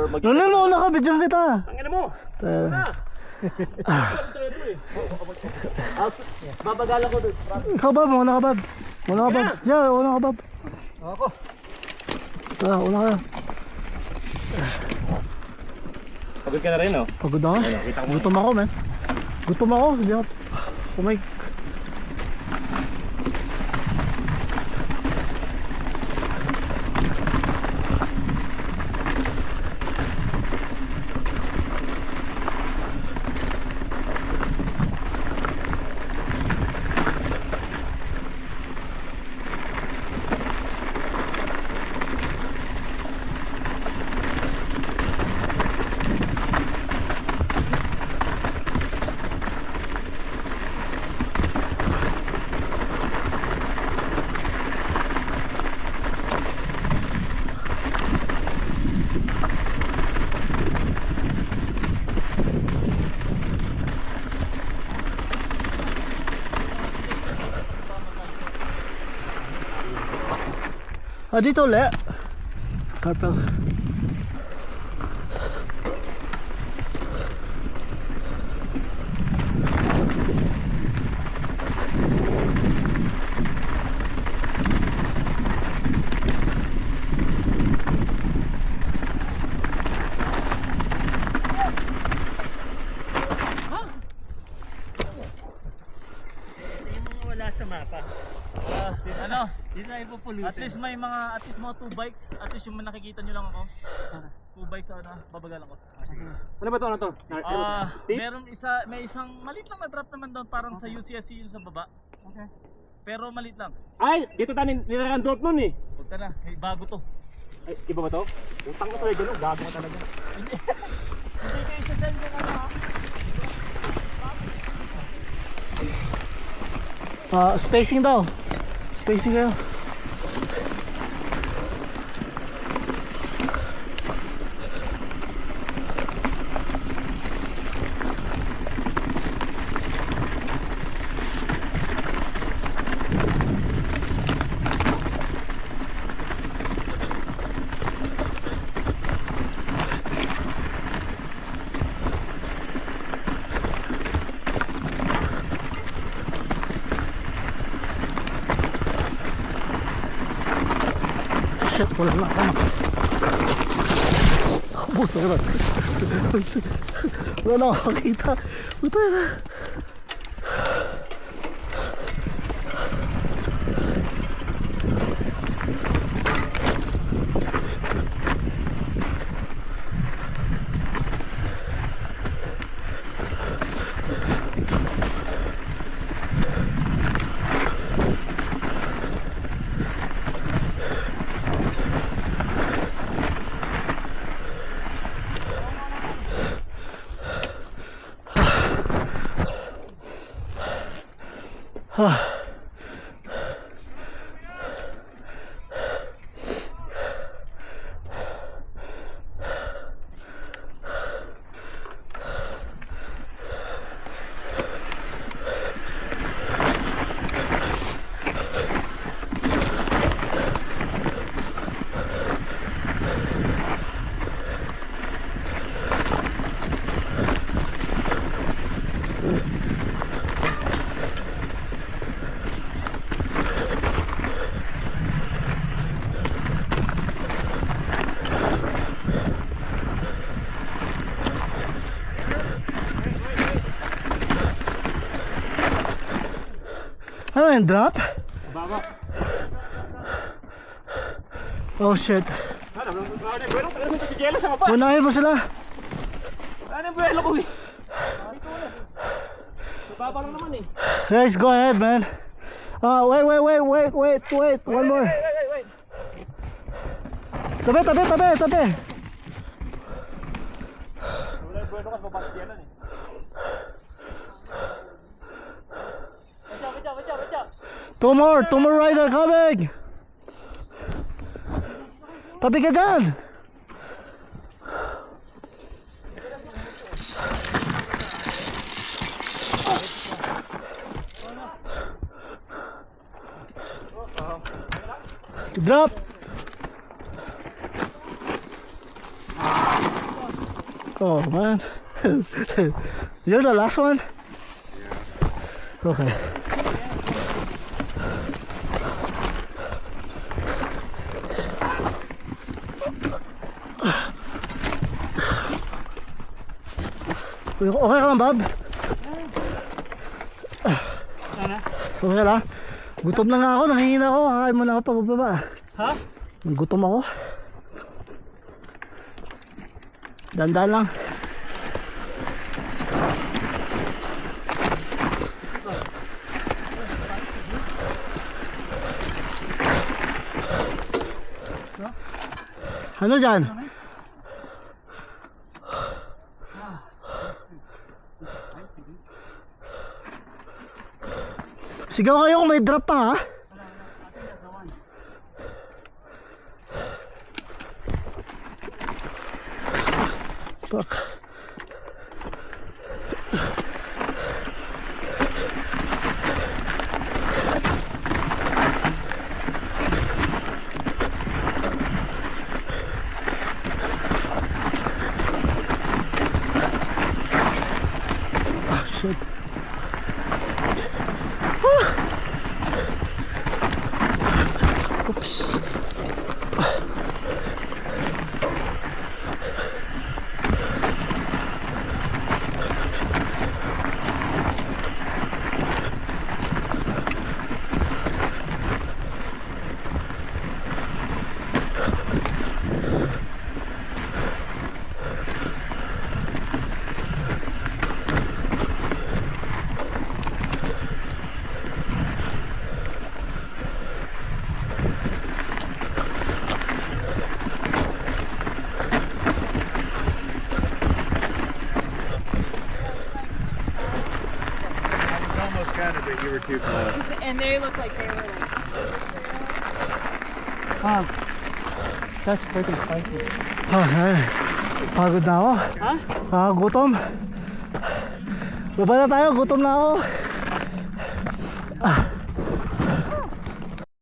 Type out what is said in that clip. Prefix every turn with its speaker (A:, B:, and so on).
A: Nunin mo, nakabidyan kita.
B: Tangina mo! Babagalan ko doon.
A: Ikaw Bob, una ka Bob. Una ka Bob. Yeah, una ka Bob.
B: Ako.
A: Tara, una ka.
B: Pagod ka na rin, no?
A: Pagod ako. Gutom ako, man. Gutom ako. Hindi ako. Kumay. Dito ulit. Carpel.
B: Wala sa mapa. Ano? At least may mga, at least mga 2 bikes. At least yung nakikita nyo lang ako. 2 bikes ano, babagalan ko.
C: Ano ba to? Ano to?
B: Meron may isang maliit lang na drop naman doon, parang sa UCSC yun sa baba.
C: Okay.
B: Pero maliit lang.
C: Ay, dito tayo nilaran drop nun eh.
B: Huwag ka na, bago to.
C: Ay, iba ba to? Utang na talaga, no? Gago ka talaga.
B: Hindi kayo isa-send ko ano ha.
A: Spacing daw. Spacing kayo. Shit, wala na ako. Buto ka na. Wala na ako makita. Buto na. Ano yung drop?
C: Baba.
A: Oh shit.
C: Ano ba si Jello sa baba?
A: Unahin mo sila.
C: Ano yung buwelo ko eh? Baba lang naman eh.
A: Guys, go ahead, man. Wait. One more.
C: Wait.
A: Tabi.
C: Wala yung buwelo ko sa baba si Jello eh.
A: Two more rider coming. Tabi ka dyan. Drop. Oh man. You're the last one? Okay. Okay ka lang, Bob? Okay lang? Gutom lang ako, nangihina ako. Kakain mo na ako pagbaba.
B: Ha?
A: Gutom ako. Dandan lang. Ano dyan? Sigaw kayo kung may drop pa ha? Fuck. Ah, shit. Oops.
C: Almost got it, but you were too close.
D: And they look like they were like.
B: That's freaking spicy.
A: Ah, ay. Pagod na ako.
B: Ha?
A: Gutom. Baba na tayo, gutom na ako. Ah.